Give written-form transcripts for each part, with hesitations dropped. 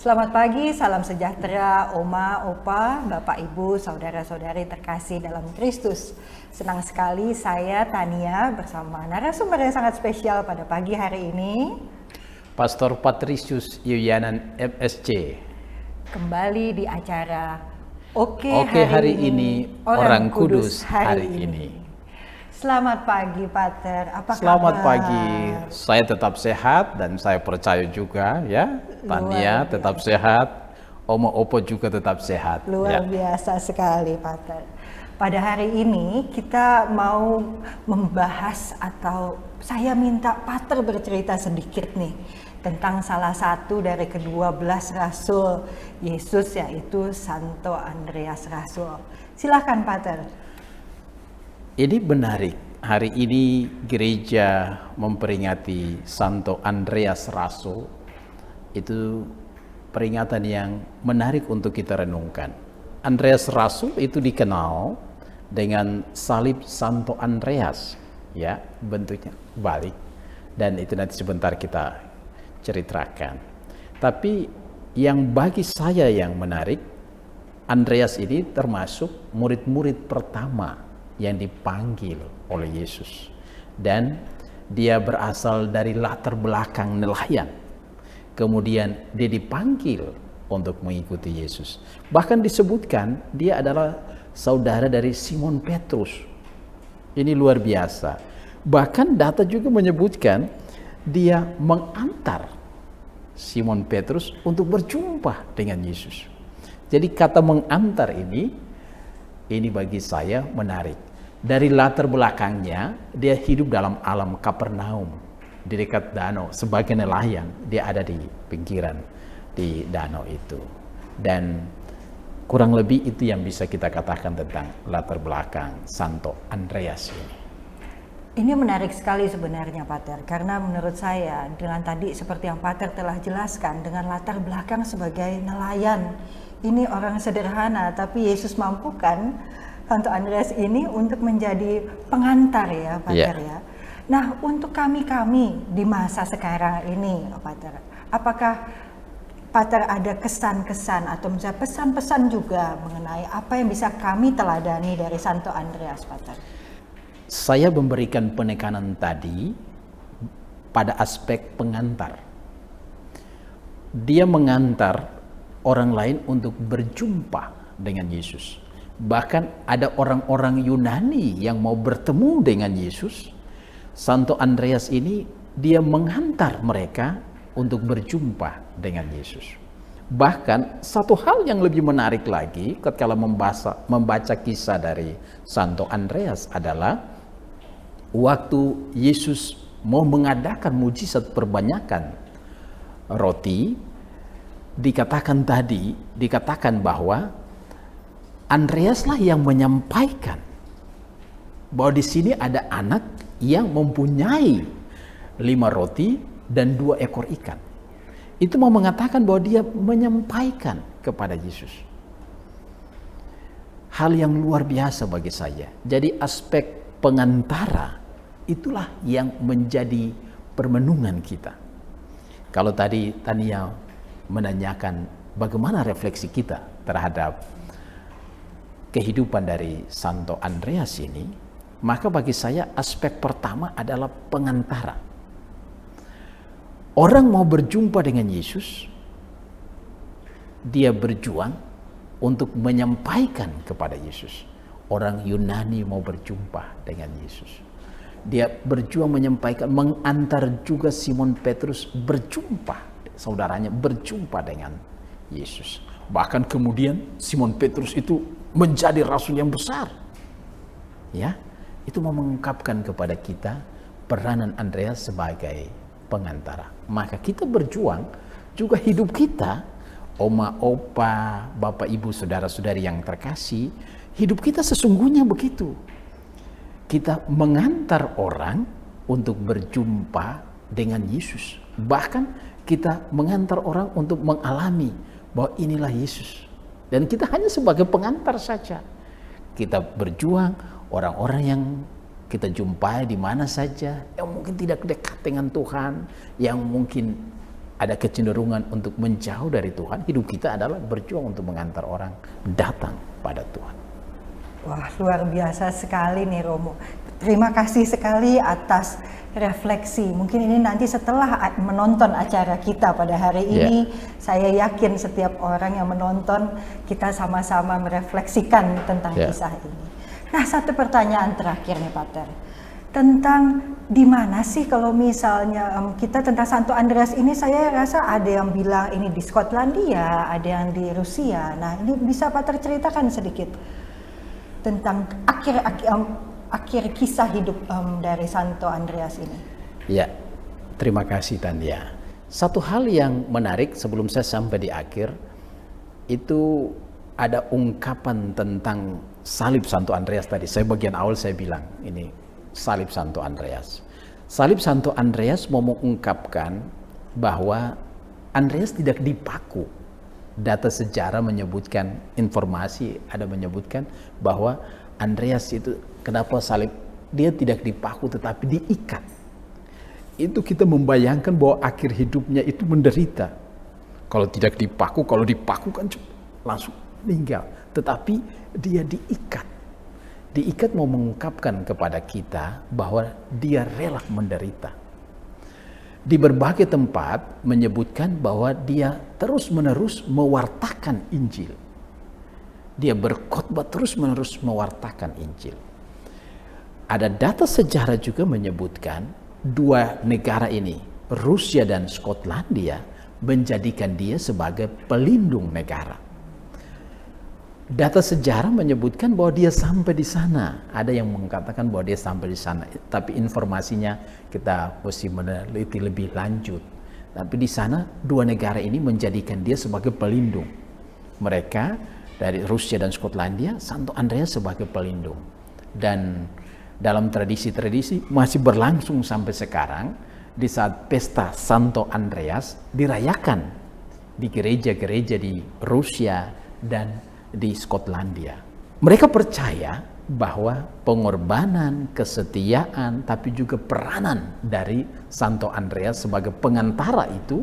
Selamat pagi, salam sejahtera, Oma, Opa, Bapak, Ibu, saudara-saudari terkasih dalam Kristus. Senang sekali saya Tania bersama narasumber yang sangat spesial pada pagi hari ini. Pastor Patricius Yuyanan MSC. Kembali di acara Oke hari ini Orang Kudus hari ini. Selamat pagi, Pater. Apa Selamat kabar? pagi. Saya tetap sehat dan saya percaya juga ya. Tania tetap sehat. Oma Opo juga tetap sehat. Luar biasa sekali, Pater. Pada hari ini kita mau membahas atau saya minta Pater bercerita sedikit nih tentang salah satu dari ke-12 Rasul Yesus, yaitu Santo Andreas Rasul. Silakan, Pater. Ini menarik. Hari ini gereja memperingati Santo Andreas Rasul. Itu peringatan yang menarik untuk kita renungkan. Andreas Rasul itu dikenal dengan salib Santo Andreas, ya, bentuknya balik, dan itu nanti sebentar kita ceritakan. Tapi yang bagi saya yang menarik, Andreas ini termasuk murid-murid pertama yang dipanggil oleh Yesus, dan dia berasal dari latar belakang nelayan. Kemudian dia dipanggil untuk mengikuti Yesus. Bahkan disebutkan dia adalah saudara dari Simon Petrus. Ini luar biasa. Bahkan data juga menyebutkan dia mengantar Simon Petrus untuk berjumpa dengan Yesus. Jadi kata mengantar ini bagi saya menarik. Dari latar belakangnya, dia hidup dalam alam Kapernaum, di dekat danau, sebagai nelayan. Dia ada di pinggiran di danau itu. Dan kurang lebih itu yang bisa kita katakan tentang latar belakang Santo Andreas ini. Ini menarik sekali sebenarnya, Pater, karena menurut saya dengan tadi seperti yang Pater telah jelaskan, dengan latar belakang sebagai nelayan, ini orang sederhana, tapi Yesus mampukan Santo Andreas ini untuk menjadi pengantar ya, Pater ya. Nah, untuk kami di masa sekarang ini, Pater, apakah Pater ada kesan-kesan atau misalnya pesan-pesan juga mengenai apa yang bisa kami teladani dari Santo Andreas, Pater? Saya memberikan penekanan tadi pada aspek pengantar. Dia mengantar orang lain untuk berjumpa dengan Yesus. Bahkan ada orang-orang Yunani yang mau bertemu dengan Yesus. Santo Andreas ini dia mengantar mereka untuk berjumpa dengan Yesus. Bahkan satu hal yang lebih menarik lagi ketika membaca kisah dari Santo Andreas adalah waktu Yesus mau mengadakan mujizat perbanyakan roti, dikatakan bahwa Andreaslah yang menyampaikan bahwa di sini ada anak yang mempunyai 5 roti dan 2 ekor ikan. Itu mau mengatakan bahwa dia menyampaikan kepada Yesus. Hal yang luar biasa bagi saya. Jadi aspek pengantara itulah yang menjadi permenungan kita. Kalau tadi Tania menanyakan bagaimana refleksi kita terhadap kehidupan dari Santo Andreas ini, maka bagi saya aspek pertama adalah pengantara. Orang mau berjumpa dengan Yesus, dia berjuang untuk menyampaikan kepada Yesus. Orang Yunani mau berjumpa dengan Yesus, dia berjuang menyampaikan, mengantar juga Simon Petrus berjumpa, saudaranya berjumpa dengan Yesus. Bahkan kemudian Simon Petrus itu menjadi rasul yang besar. Ya, itu mau mengungkapkan kepada kita peranan Andreas sebagai pengantara. Maka kita berjuang juga hidup kita, Oma, Opa, Bapak, Ibu, saudara-saudari yang terkasih, hidup kita sesungguhnya begitu. Kita mengantar orang untuk berjumpa dengan Yesus. Bahkan kita mengantar orang untuk mengalami bahwa inilah Yesus. Dan kita hanya sebagai pengantar saja. Kita berjuang, orang-orang yang kita jumpai di mana saja, yang mungkin tidak dekat dengan Tuhan, yang mungkin ada kecenderungan untuk menjauh dari Tuhan, hidup kita adalah berjuang untuk mengantar orang datang pada Tuhan. Wah, luar biasa sekali nih Romo. Terima kasih sekali atas refleksi. Mungkin ini nanti setelah menonton acara kita pada hari ini, saya yakin setiap orang yang menonton, kita sama-sama merefleksikan tentang kisah ini. Nah, satu pertanyaan terakhir nih Pater. Tentang di mana sih kalau misalnya kita tentang Santo Andreas ini, saya rasa ada yang bilang ini di Skotlandia, ada yang di Rusia. Nah, ini bisa Pater ceritakan sedikit tentang akhir kisah hidup dari Santo Andreas ini. Ya, terima kasih Tania. Satu hal yang menarik sebelum saya sampai di akhir, itu ada ungkapan tentang salib Santo Andreas tadi. Saya bagian awal saya bilang ini salib Santo Andreas. Salib Santo Andreas mau mengungkapkan bahwa Andreas tidak dipaku. Data sejarah menyebutkan, informasi ada menyebutkan bahwa Andreas itu kenapa salib, dia tidak dipaku tetapi diikat. Itu kita membayangkan bahwa akhir hidupnya itu menderita. Kalau tidak dipaku, kalau dipaku kan langsung meninggal. Tetapi dia diikat. Diikat mau mengungkapkan kepada kita bahwa dia rela menderita. Di berbagai tempat menyebutkan bahwa dia terus-menerus mewartakan Injil. Dia berkhotbah terus-menerus mewartakan Injil. Ada data sejarah juga menyebutkan dua negara ini, Rusia dan Skotlandia, menjadikan dia sebagai pelindung negara. Data sejarah menyebutkan bahwa dia sampai di sana. Ada yang mengatakan bahwa dia sampai di sana, tapi informasinya kita mesti meneliti lebih lanjut. Tapi di sana dua negara ini menjadikan dia sebagai pelindung. Mereka dari Rusia dan Skotlandia, Santo Andreas sebagai pelindung. Dan dalam tradisi-tradisi masih berlangsung sampai sekarang, di saat pesta Santo Andreas dirayakan di gereja-gereja di Rusia dan di Skotlandia. Mereka percaya bahwa pengorbanan, kesetiaan, tapi juga peranan dari Santo Andreas sebagai pengantara itu,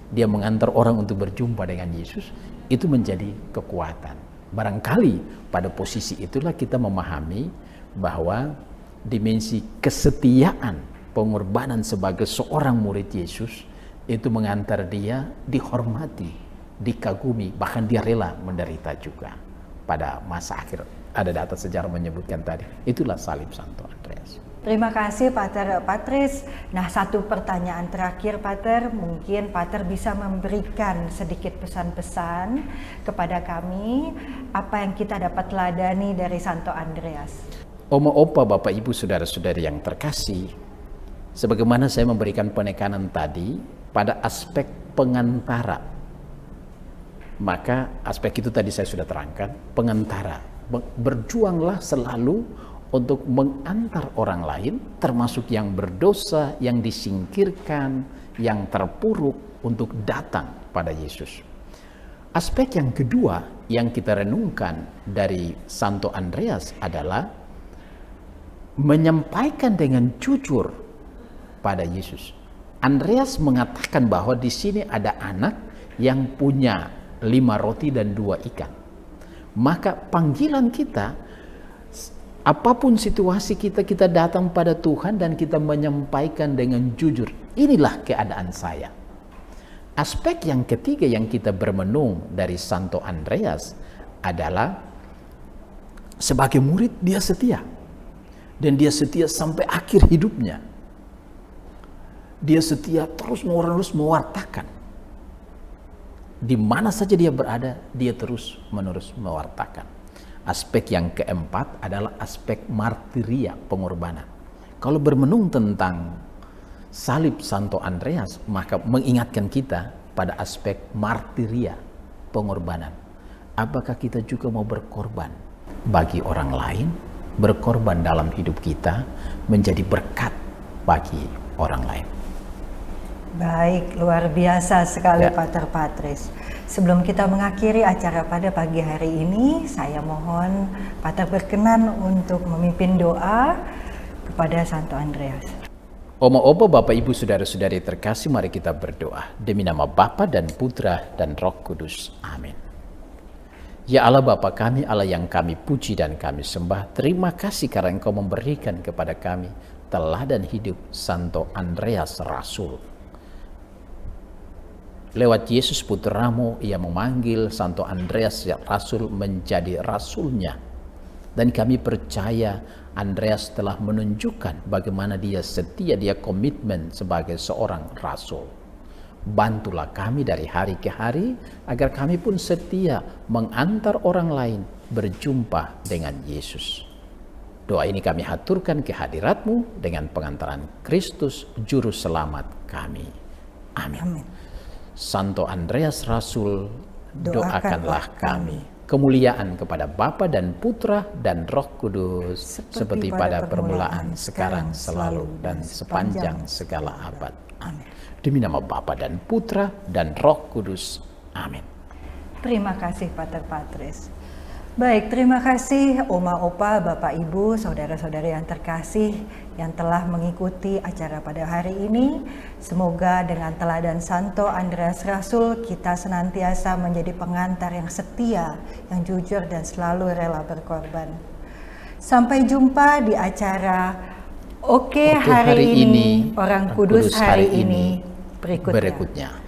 dia mengantar orang untuk berjumpa dengan Yesus, itu menjadi kekuatan. Barangkali pada posisi itulah kita memahami bahwa dimensi kesetiaan, pengorbanan sebagai seorang murid Yesus itu mengantar dia dihormati, dikagumi, bahkan dia rela menderita juga pada masa akhir. Ada data sejarah menyebutkan tadi, itulah salib Santo Andreas. Terima kasih Pater Patris. Nah, satu pertanyaan terakhir Pater, mungkin Pater bisa memberikan sedikit pesan-pesan kepada kami, apa yang kita dapat ladani dari Santo Andreas. Oma, opa, bapak, ibu, saudara-saudari yang terkasih, sebagaimana saya memberikan penekanan tadi pada aspek pengantara, maka aspek itu tadi saya sudah terangkan, pengantara. Berjuanglah selalu untuk mengantar orang lain, termasuk yang berdosa, yang disingkirkan, yang terpuruk, untuk datang pada Yesus. Aspek yang kedua yang kita renungkan dari Santo Andreas adalah menyampaikan dengan jujur pada Yesus. Andreas mengatakan bahwa di sini ada anak yang punya 5 roti dan 2 ikan. Maka panggilan kita, apapun situasi kita, kita datang pada Tuhan dan kita menyampaikan dengan jujur, inilah keadaan saya. Aspek yang ketiga yang kita bermenung dari Santo Andreas adalah sebagai murid dia setia. Dan dia setia sampai akhir hidupnya. Dia setia terus-menerus mewartakan. Di mana saja dia berada, dia terus-menerus mewartakan. Aspek yang keempat adalah aspek martiria, pengorbanan. Kalau bermenung tentang salib Santo Andreas, maka mengingatkan kita pada aspek martiria, pengorbanan. Apakah kita juga mau berkorban bagi orang lain, berkorban dalam hidup kita, menjadi berkat bagi orang lain? Baik, luar biasa sekali Pater Patris. Sebelum kita mengakhiri acara pada pagi hari ini, saya mohon Pater berkenan untuk memimpin doa kepada Santo Andreas. Oma Opa, Bapak Ibu, Saudara-saudari terkasih, mari kita berdoa. Demi nama Bapa dan Putra dan Roh Kudus. Amin. Ya Allah Bapa kami, Allah yang kami puji dan kami sembah, terima kasih karena Engkau memberikan kepada kami teladan hidup Santo Andreas Rasul. Lewat Yesus Putramu, ia memanggil Santo Andreas Rasul menjadi rasulnya. Dan kami percaya Andreas telah menunjukkan bagaimana dia setia, dia komitmen sebagai seorang rasul. Bantulah kami dari hari ke hari agar kami pun setia mengantar orang lain berjumpa dengan Yesus. Doa ini kami haturkan ke hadirat-Mu dengan pengantaran Kristus Juru Selamat kami. Amin. Santo Andreas Rasul, doakanlah kami. Kemuliaan kepada Bapa dan Putra dan Roh Kudus, seperti pada permulaan, sekarang, selalu, dan sepanjang segala abad. Amin. Demi nama Bapa dan Putra dan Roh Kudus. Amin. Terima kasih Pater Patris. Baik, terima kasih Oma Opa, Bapak Ibu, saudara-saudari yang terkasih yang telah mengikuti acara pada hari ini. Semoga dengan teladan Santo Andreas Rasul kita senantiasa menjadi pengantar yang setia, yang jujur dan selalu rela berkorban. Sampai jumpa di acara Oke, hari ini, Orang Kudus hari ini berikutnya.